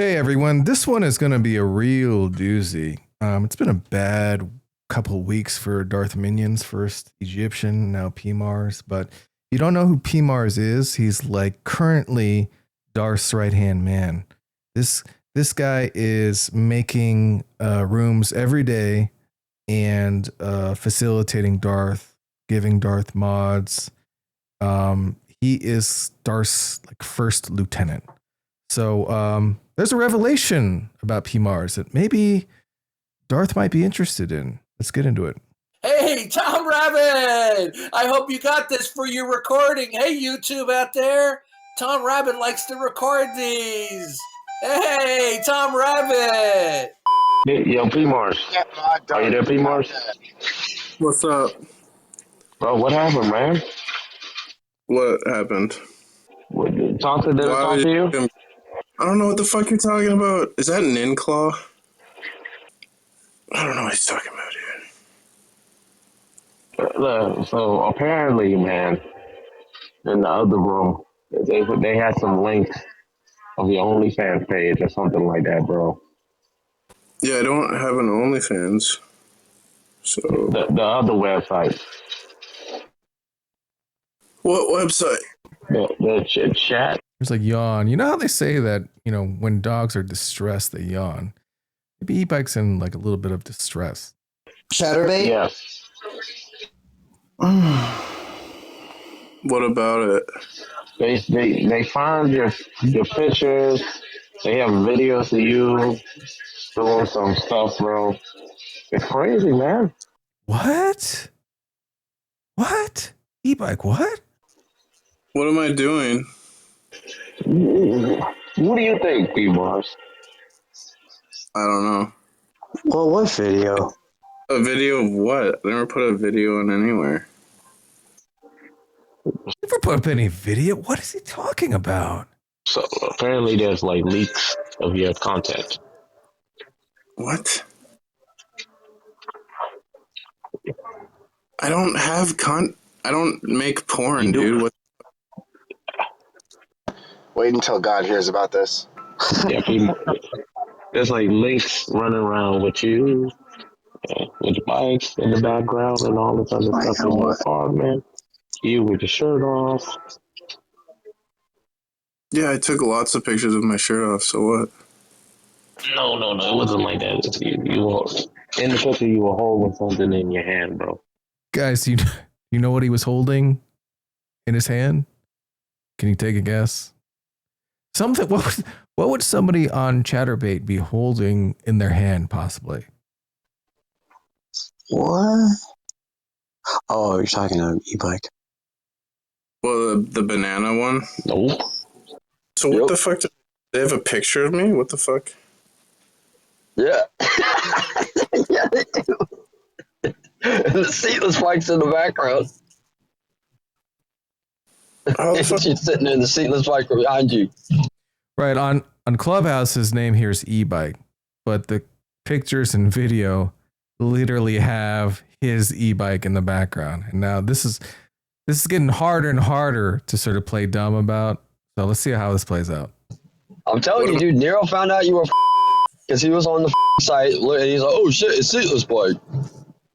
Hey everyone, this one is going to be a real doozy. It's been a bad couple weeks for Darth Minion's first Egyptian, now PMars, but you don't know who PMars is. He's like currently Darth's right hand man. This guy is making rooms every day and facilitating Darth, giving Darth mods. He is Darth's like first lieutenant. So there's a revelation about PMars that maybe Darth might be interested in. Let's get into it. Hey, Tom Rabbit! I hope you got this for your recording. Hey, YouTube out there. Tom Rabbit likes to record these. Hey, Tom Rabbit! Yo, PMars. Are you there, PMars? What's up? Bro, what happened, man? What happened? Talk to you? I don't know what the fuck you're talking about. Is that an in-claw? I don't know what he's talking about, dude. So apparently, man, in the other room, they had some links of your OnlyFans page or something like that, bro. Yeah, I don't have an OnlyFans. So The other website. what website? The chat. There's like yawn. You know how they say that, when dogs are distressed, they yawn. Maybe e-bike's in like a little bit of distress. Chaturbate? Yes. What about it? They find your pictures. They have videos of you doing some stuff, bro. It's crazy, man. What? E-bike, what? What am I doing? What do you think, PMars? I don't know. Well, what video? A video of what? I never put a video in anywhere. Never put up any video? What is he talking about? So apparently there's like leaks of your content. What? I don't have I don't make porn, dude. What? Wait until God hears about this. Yeah, there's like links running around with you, with bikes in the background and all this other stuff in your car, man. You with your shirt off. Yeah, I took lots of pictures of my shirt off, so what? No, it wasn't like that. You were in the picture. You were holding something in your hand, bro. Guys, you know what he was holding in his hand? Can you take a guess? Something. What would somebody on Chaturbate be holding in their hand, possibly? What? Oh, you're talking about e-bike. Well, the banana one? Nope. So what the fuck? They have a picture of me? What the fuck? Yeah. Yeah, they do. The seatless bike's in the background. How the fuck? She's sitting in the seatless bike behind you. Right, on Clubhouse, his name here is e-bike, but the pictures and video literally have his e-bike in the background. And now this is getting harder and harder to sort of play dumb about. So let's see how this plays out. I'm telling you, dude, Nero found out you were because he was on the site and he's like, oh shit, it's seatless bike.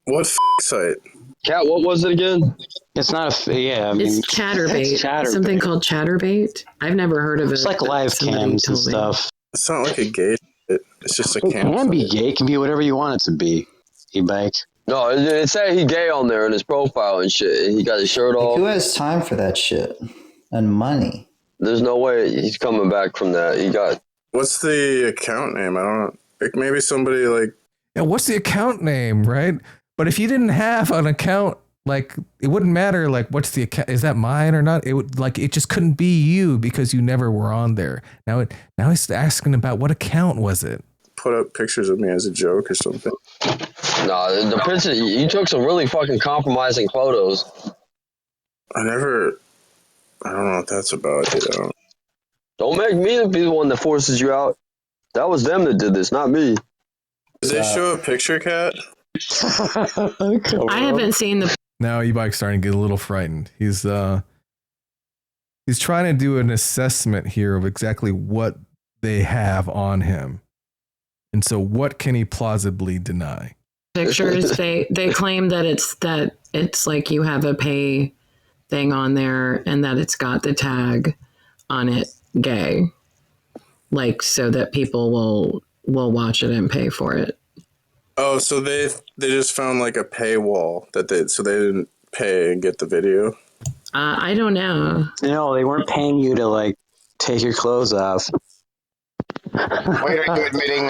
What site? Cat, what was it again? It's not I mean, it's Chaturbate. It's Chaturbate. Something called Chaturbate. I've never heard of it. It's like live cams and stuff. It's not like a gay shit. It's just a cam. It can be gay. It can be whatever you want it to be. E-bike. No, it said he gay on there in his profile and shit. And he got his shirt off. Who has time for that shit? And money. There's no way he's coming back from that. He got. What's the account name? I don't know. Like maybe somebody like. Yeah, what's the account name, right? But if you didn't have an account, like it wouldn't matter. Like, what's the account? Is that mine or not? It would it just couldn't be you because you never were on there. Now he's asking about what account was it? Put up pictures of me as a joke or something. Nah, the picture, you took some really fucking compromising photos. I don't know what that's about. Don't make me be the one that forces you out. That was them that did this, not me. Did they show a picture, Cat? I haven't seen the. Now e-bike's starting to get a little frightened. He's trying to do an assessment here of exactly what they have on him. And so what can he plausibly deny? Pictures, they claim that it's like you have a pay thing on there and that it's got the tag on it, gay, like so that people will watch it and pay for it. Oh, so they just found like a paywall that they didn't pay and get the video. I don't know. No, they weren't paying you to like take your clothes off. Wait, are you admitting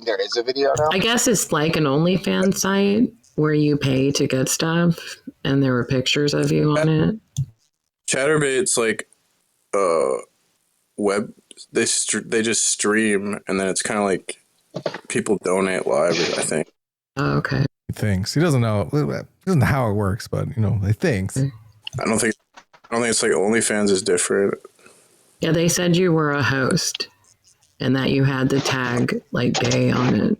there is a video now? I guess it's like an OnlyFans site where you pay to get stuff, and there were pictures of you on it. Chaturbate like web. They just stream, and then it's kind of like people donate live. I think. Oh, okay. He thinks. He doesn't know how it works, but he thinks. I don't think it's like OnlyFans is different. Yeah, they said you were a host and that you had the tag like gay on it.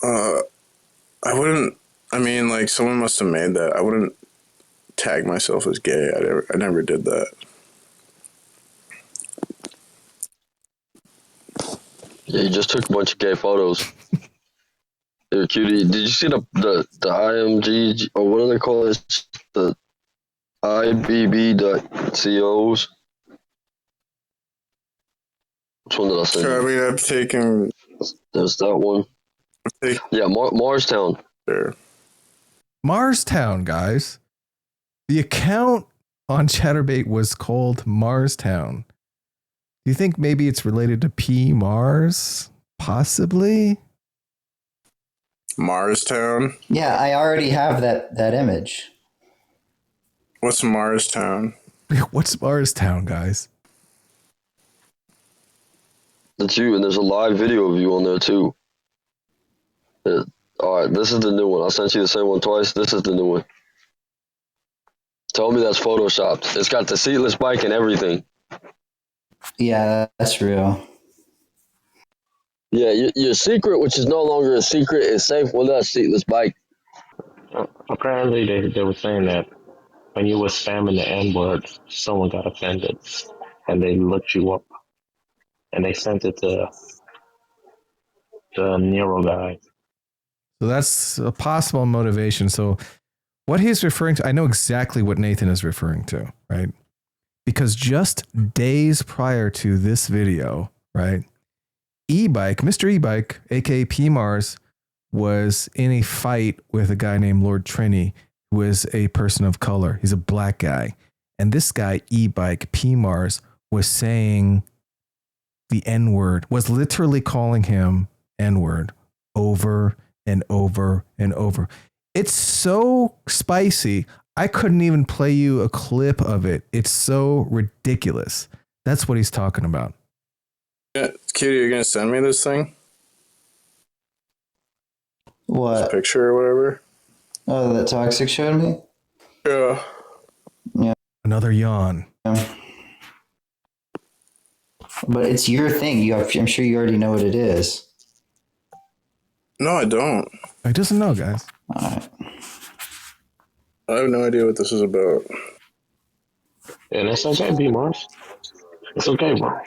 I wouldn't. I mean, like someone must have made that. I wouldn't tag myself as gay. I never did that. Yeah, you just took a bunch of gay photos. Hey, cutie, did you see the IMG, or what do they call it? The IBB.COs? Which one did I say? Sure, I mean, I'm taking. There's that one. Yeah, Marstown. Sure. Marstown, guys. The account on Chaturbate was called Marstown. Do you think maybe it's related to P. Mars? Possibly? Marstown? Yeah, I already have that image. What's Marstown? What's Marstown, guys? That's you, and there's a live video of you on there too. All right, this is the new one. I sent you the same one twice. This is the new one. Tell me that's photoshopped. It's got the seatless bike and everything. Yeah, that's real. Yeah, your secret, which is no longer a secret, is safe with that seatless bike. Apparently, they were saying that when you were spamming the N-word, someone got offended, and they looked you up, and they sent it to the Nero guy. So that's a possible motivation. So what he's referring to, I know exactly what Nathan is referring to, right? Because just days prior to this video, right, Mr. E-Bike, aka P. Mars, was in a fight with a guy named Lord Trini, who is a person of color. He's a black guy. And this guy, E-Bike, P. Mars, was saying the N-word, was literally calling him N-word over and over and over. It's so spicy. I couldn't even play you a clip of it. It's so ridiculous. That's what he's talking about. Yeah, Cutie, you're gonna send me this thing? What? This picture or whatever? Oh, that Toxic showed me? Yeah. Yeah. Another yawn. But it's your thing. I'm sure you already know what it is. No, I don't. He doesn't know, guys. All right. I have no idea what this is about. And it's okay, B. Mars. It's okay, bro.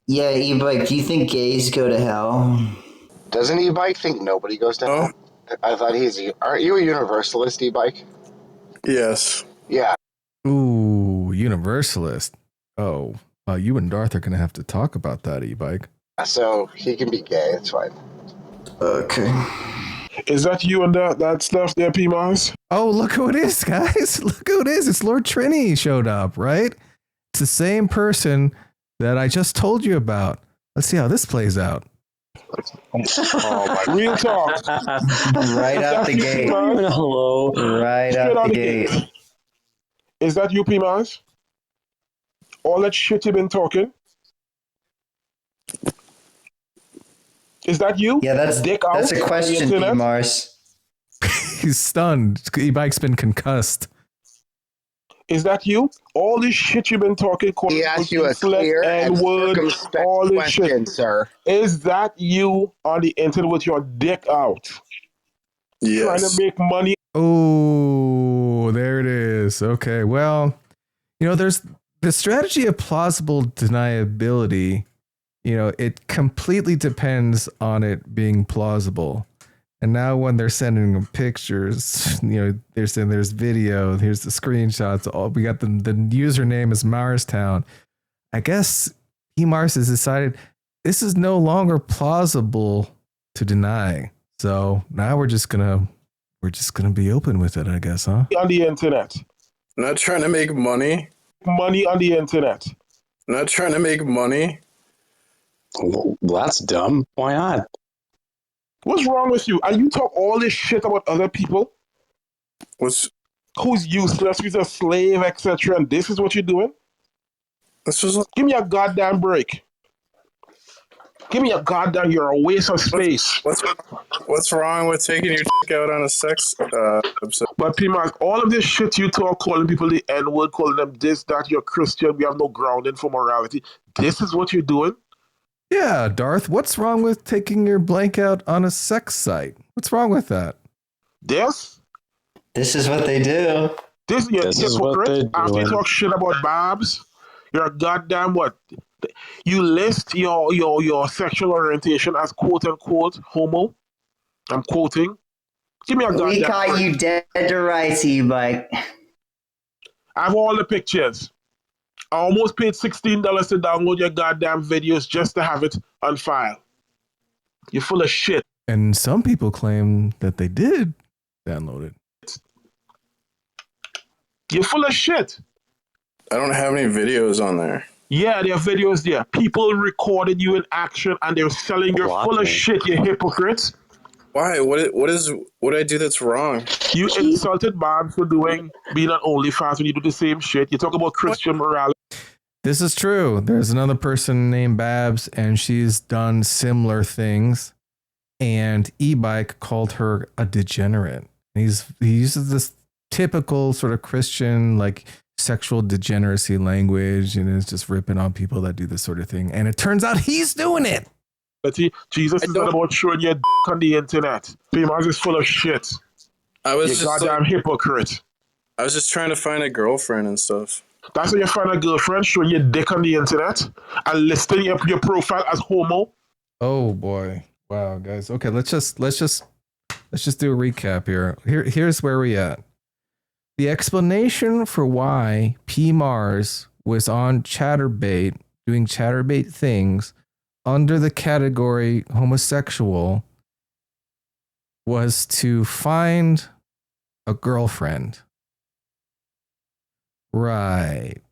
Yeah, E-Bike, do you think gays go to hell? Doesn't E-Bike think nobody goes to hell? I thought aren't you a universalist, E-Bike? Yes. Yeah. Ooh, universalist. Oh, you and Darth are going to have to talk about that, E-Bike. So he can be gay, it's fine. Okay. Is that you and that stuff there, P. Mars? Oh, look who it is, guys. Look who it is. It's Lord Trini showed up, right? It's the same person that I just told you about. Let's see how this plays out. Oh my Real talk. Right out the gate. Hello. Right out the gate. Is that you, P. Mars? All that shit you've been talking? Is that you? Yeah, that's a question, P. Mars. He's stunned. E-Bike's been concussed. Is that you? All this shit you've been talking, He asked you a clear and circumspect all this question, shit. sir. Is that you on the internet with your dick out? Yes. Trying to make money? Oh, there it is. Okay, well, there's the strategy of plausible deniability, it completely depends on it being plausible. And now when they're sending them pictures, they're saying there's video, here's the screenshots. We got the username is Marstown. I guess Mars has decided this is no longer plausible to deny. So now we're just gonna be open with it, I guess, huh? On the internet. Not trying to make money. Money on the internet. Not trying to make money. Well, that's dumb. Why not? What's wrong with you? And you talk all this shit about other people Who's useless, who's a slave, etc. And this is what you're doing? this was Give me a goddamn break. Give me a goddamn, you're a waste of space. what's wrong with taking your dick out on a sex episode? But P-Mark, all of this shit you talk, calling people the N-word, calling them this, that, you're Christian, we have no grounding for morality. This is what you're doing? Yeah, Darth, what's wrong with taking your blank out on a sex site? What's wrong with that? This This is what they do. is what they do. After you talk shit about Babs, you're a goddamn what? You list your sexual orientation as quote unquote homo. I'm quoting. Give me a goddamn We caught break. you dead to rights, E-Bike. I have all the pictures. I almost paid $16 to download your goddamn videos just to have it on file. You're full of shit. And some people claim that they did download it. You're full of shit. I don't have any videos on there. Yeah, there are videos there. People recorded you in action and they're selling. You're full of shit, you hypocrites. Why? What did I do that's wrong? You insulted Bob for being on OnlyFans when you do the same shit. You talk about Christian morality. This is true. There's another person named Babs, and she's done similar things. And E-Bike called her a degenerate. He uses this typical sort of Christian, like, sexual degeneracy language, and is just ripping on people that do this sort of thing. And it turns out he's doing it. Jesus is not about showing your dick on the internet. P-Mars is full of shit. You goddamn hypocrite. I was just trying to find a girlfriend and stuff. That's when you find a girlfriend showing your dick on the internet and listing your profile as homo. Oh boy. Wow, guys. Okay, let's just do a recap here. Here's where we at. The explanation for why P. Mars was on Chaturbate doing Chaturbate things under the category homosexual was to find a girlfriend. Right.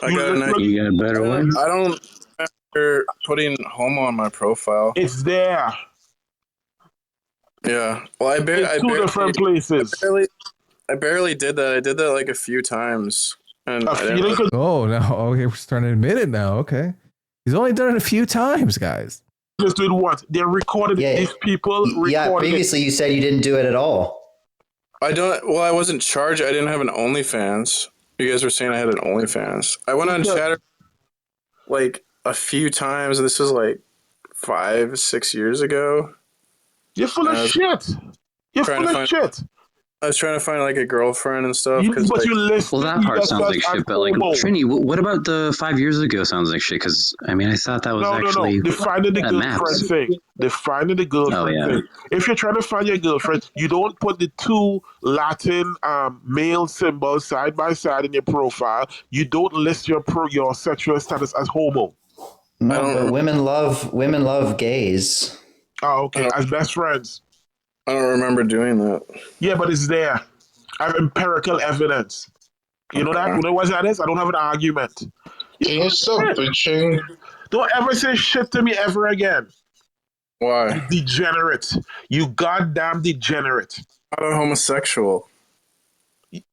You got a better one? I don't remember putting homo on my profile. It's there. Yeah. Well, I different places. I barely did that. I did that like a few times. And oh, no. Okay, we're starting to admit it now. Okay. He's only done it a few times, guys. Just did what? They recorded these people. Previously you said you didn't do it at all. I wasn't charged. I didn't have an OnlyFans. You guys were saying I had an OnlyFans. I went on Chatter like a few times. This was like 5-6 years ago. You're full of shit. You're full of shit. I was trying to find like a girlfriend and stuff. Well, that part sounds like shit, but like Trini, what about the 5 years ago sounds like shit? Because I mean, I thought that was actually the finding the girlfriend thing. The finding the girlfriend thing. If you're trying to find your girlfriend, you don't put the two Latin male symbols side by side in your profile. You don't list your sexual status as homo. No, but women love gays. Oh, okay. As best friends. I don't remember doing that. Yeah, but it's there. I have empirical evidence. You know that? You know what that is? I don't have an argument. Can you stop bitching? Don't ever say shit to me ever again. Why? You degenerate. You goddamn degenerate. I'm a homosexual.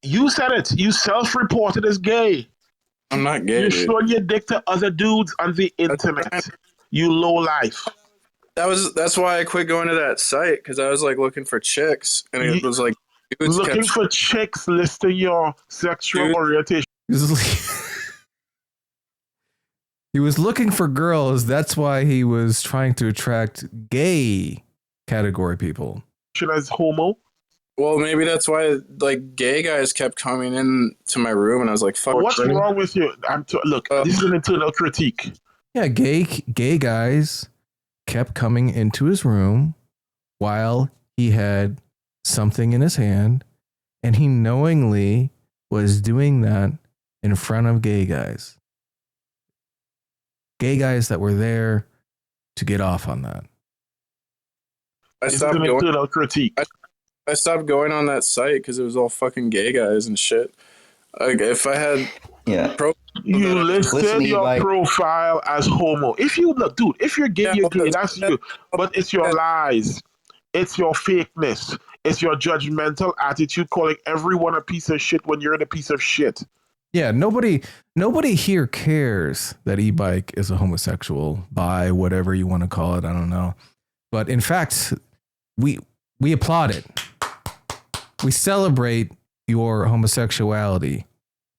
You said it. You self-reported as gay. I'm not gay. You're showing your dick to other dudes on the internet. You low life. That's why I quit going to that site, because I was like looking for chicks, and it was like looking for chicks listing your sexual orientation. He was looking for girls. That's why he was trying to attract gay category people. As homo. Well, maybe that's why like gay guys kept coming in to my room, and I was like, "Fuck." What's wrong with you? Look, this is an internal critique. Yeah, gay guys kept coming into his room while he had something in his hand, and he knowingly was doing that in front of gay guys. Gay guys that were there to get off on that. I stopped going on that site because it was all fucking gay guys and shit. Like if I had you listed your profile as homo. If you look, dude, if you're gay, you're gay. That's you. But it's your lies. It's your fakeness. It's your judgmental attitude calling everyone a piece of shit when you're in a piece of shit. Yeah, nobody here cares that e-bike is a homosexual, bi, whatever you want to call it. I don't know. But in fact, we applaud it. We celebrate your homosexuality,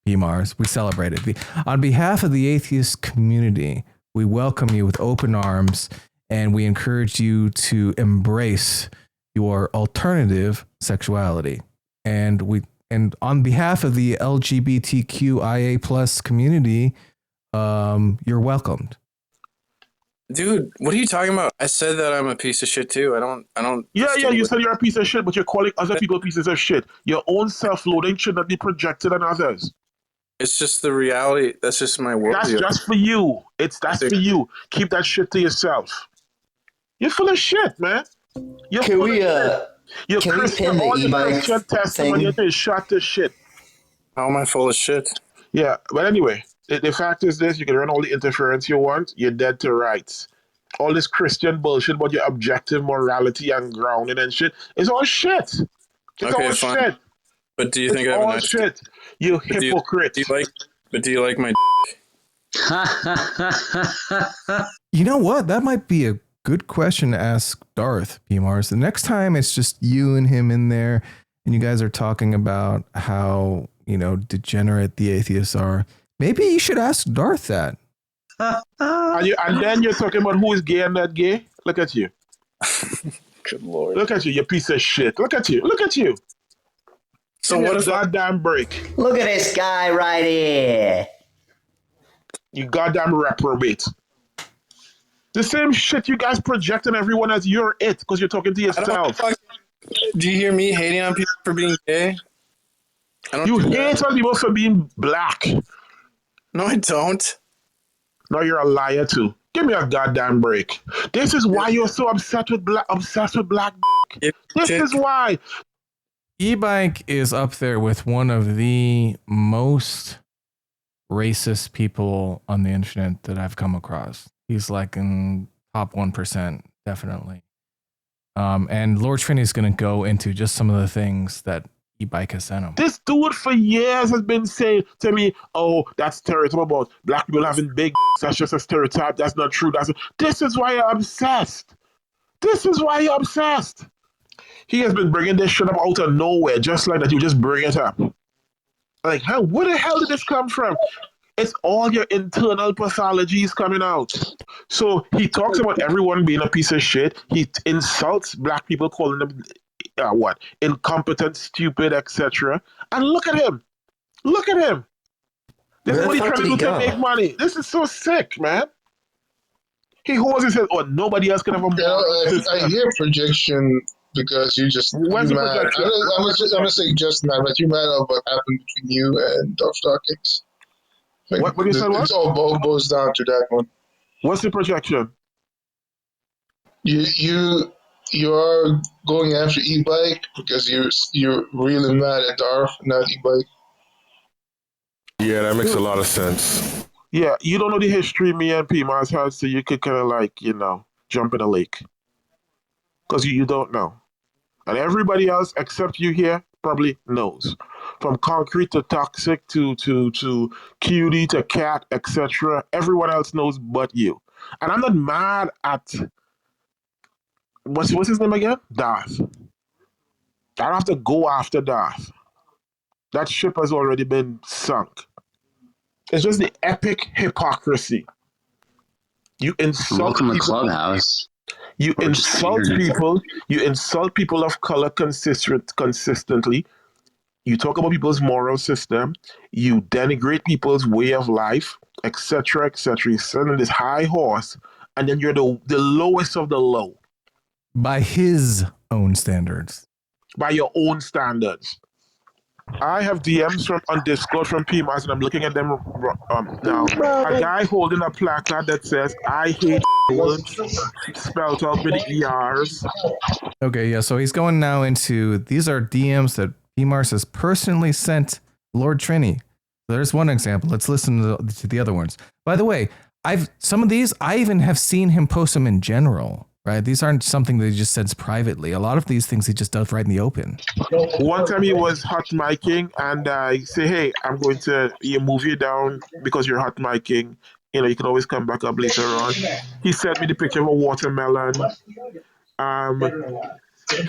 PMARS. We celebrate it. On behalf of the atheist community, we welcome you with open arms, and we encourage you to embrace your alternative sexuality. And on behalf of the LGBTQIA plus community, you're welcomed. Dude, what are you talking about? I said that I'm a piece of shit too. I don't. Yeah, you said you're a piece of shit, but you're calling other people pieces of shit. Your own self-loathing should not be projected on others. It's just the reality. That's just my world. That's just for you. That's for you. Keep that shit to yourself. You're full of shit, man. Can we pin the e-bike testimony thing? Shot this shit. How am I full of shit? Yeah, but anyway, the fact is this: you can run all the interference you want. You're dead to rights. All this Christian bullshit about your objective morality and grounding and shit is all shit. It's all fine. shit. But do you think I have a nice shit? You hypocrite. Do you like my? You know what? That might be a good question to ask Darth, PMARS. The next time it's just you and him in there, and you guys are talking about how degenerate the atheists are. Maybe you should ask Darth that. And then you're talking about who is gay and not gay. Look at you. Good Lord. Look at you, you piece of shit. Look at you. Look at you. So what if goddamn break? Look at this guy right here. You goddamn reprobate. The same shit you guys project on everyone as you're it because you're talking to yourself. Do you hear me hating on people for being gay? You hate on people for being black. No, I don't. No, you're a liar too. Give me a goddamn break. This is why you're so obsessed with black. This is why. E-bike is up there with one of the most racist people on the internet that I've come across. He's like in top 1%, definitely. And Lord Trini is going to go into just some of the things that e-bike has sent him. This dude for years has been saying to me, "Oh, that's stereotype about black people having big. That's just a stereotype. That's not true. This is why you're obsessed. This is why you're obsessed." He has been bringing this shit up out of nowhere, just like that. You just bring it up. Like, where the hell did this come from? It's all your internal pathologies coming out. So he talks about everyone being a piece of shit. He insults black people, calling them incompetent, stupid, etc. And look at him. Look at him. This is what he's trying to do to make money. This is so sick, man. He holds his head, nobody else can have a I hear projection because you just When's the mad. projection? I'm gonna say just mad, but you mad about what happened between you and Darth Dawkins. What you said? What? It all boils down to that one. What's the projection? You're going after e-bike because you're really mad at Darth, not e-bike. Yeah, that makes a lot of sense. Yeah, you don't know the history me and PMARS had, so you could kind of jump in a lake. Because you don't know. And everybody else except you here probably knows. From concrete to toxic to cutie to cat, etc. Everyone else knows but you. And I'm not mad at what's his name again? Darth. I don't have to go after Darth. That ship has already been sunk. It's just the epic hypocrisy. You insult Welcome to people. Clubhouse. You Or just insult ignorant. people. You insult people of color consistently. You talk about people's moral system. You denigrate people's way of life, etc., etc. You sit on this high horse, and then you're the lowest of the low By his own standards. by your own standards. I have DMs from on Discord from PMAS, and I'm looking at them now. A guy holding a placard that says "I hate words," spelled out with ERs. Okay, yeah, so he's going now into these are DMs that PMARS has personally sent Lord Trini. There's one example. Let's listen to the other ones. By the way, some of these I even have seen him post them in general. Right, these aren't something that he just sends privately. A lot of these things he just does right in the open. One time he was hot micing, and I say, "Hey, I'm going to move you down because you're hot micing. You know, you can always come back up later on." He sent me the picture of a watermelon.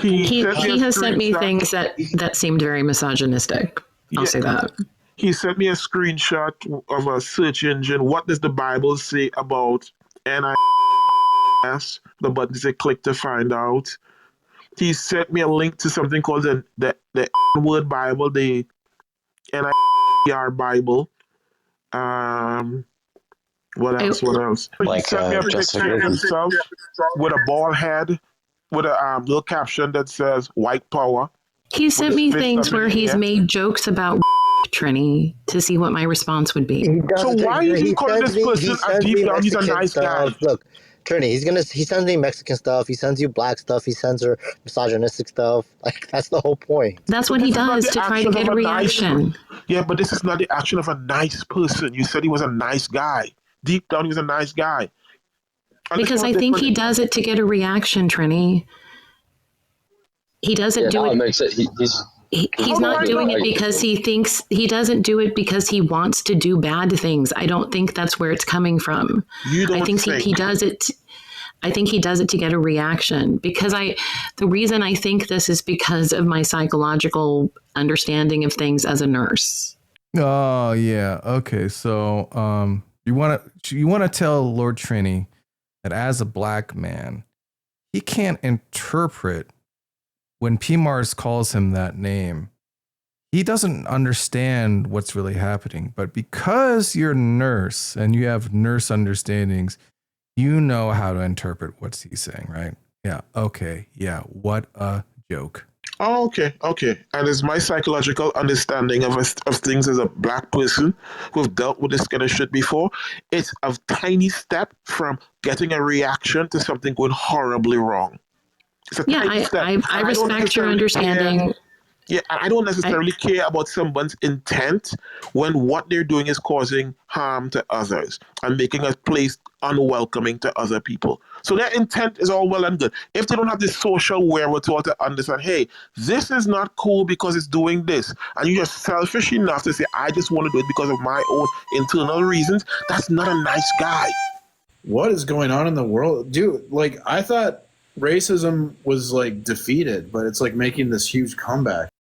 He has sent me screenshot. things that seemed very misogynistic. I'll say that. He sent me a screenshot of a search engine. What does the Bible say about NIS? The button says click to find out. He sent me a link to something called the word Bible, the NIR Bible. What else? What else? He sent me a picture of himself with a bald head, with a little caption that says "White Power." He sent me things where he's made jokes about Trini to see what my response would be. So why is he calling this person a deep down? He's a nice guy. Look, Trini, he sends me Mexican stuff. He sends you black stuff. He sends her misogynistic stuff. Like that's the whole point. That's what he does to try to get a reaction. Yeah, but this is not the action of a nice person. You said he was a nice guy. Deep down, he was a nice guy. Because I think he does it to get a reaction, Trini. He doesn't do it. It makes it. He's not doing it because he thinks he doesn't do it because he wants to do bad things. I don't think that's where it's coming from. I think he does it. I think he does it to get a reaction because the reason I think this is because of my psychological understanding of things as a nurse. Oh yeah. Okay. So you want to tell Lord Trini that as a black man, he can't interpret when PMARS calls him that name. He doesn't understand what's really happening. But because you're a nurse and you have nurse understandings, you know how to interpret what he's saying, right? Yeah. Okay. Yeah. What a joke. Oh, okay. And it's my psychological understanding of things as a black person who've dealt with this kind of shit before. It's a tiny step from getting a reaction to something going horribly wrong. I respect your understanding. Yeah, I don't necessarily care about someone's intent when what they're doing is causing harm to others and making a place unwelcoming to other people. So their intent is all well and good. If they don't have the social wherewithal to understand, hey, this is not cool because it's doing this, and you're selfish enough to say, I just want to do it because of my own internal reasons, that's not a nice guy. What is going on in the world? Dude, like, I thought racism was, like, defeated, but it's, like, making this huge comeback.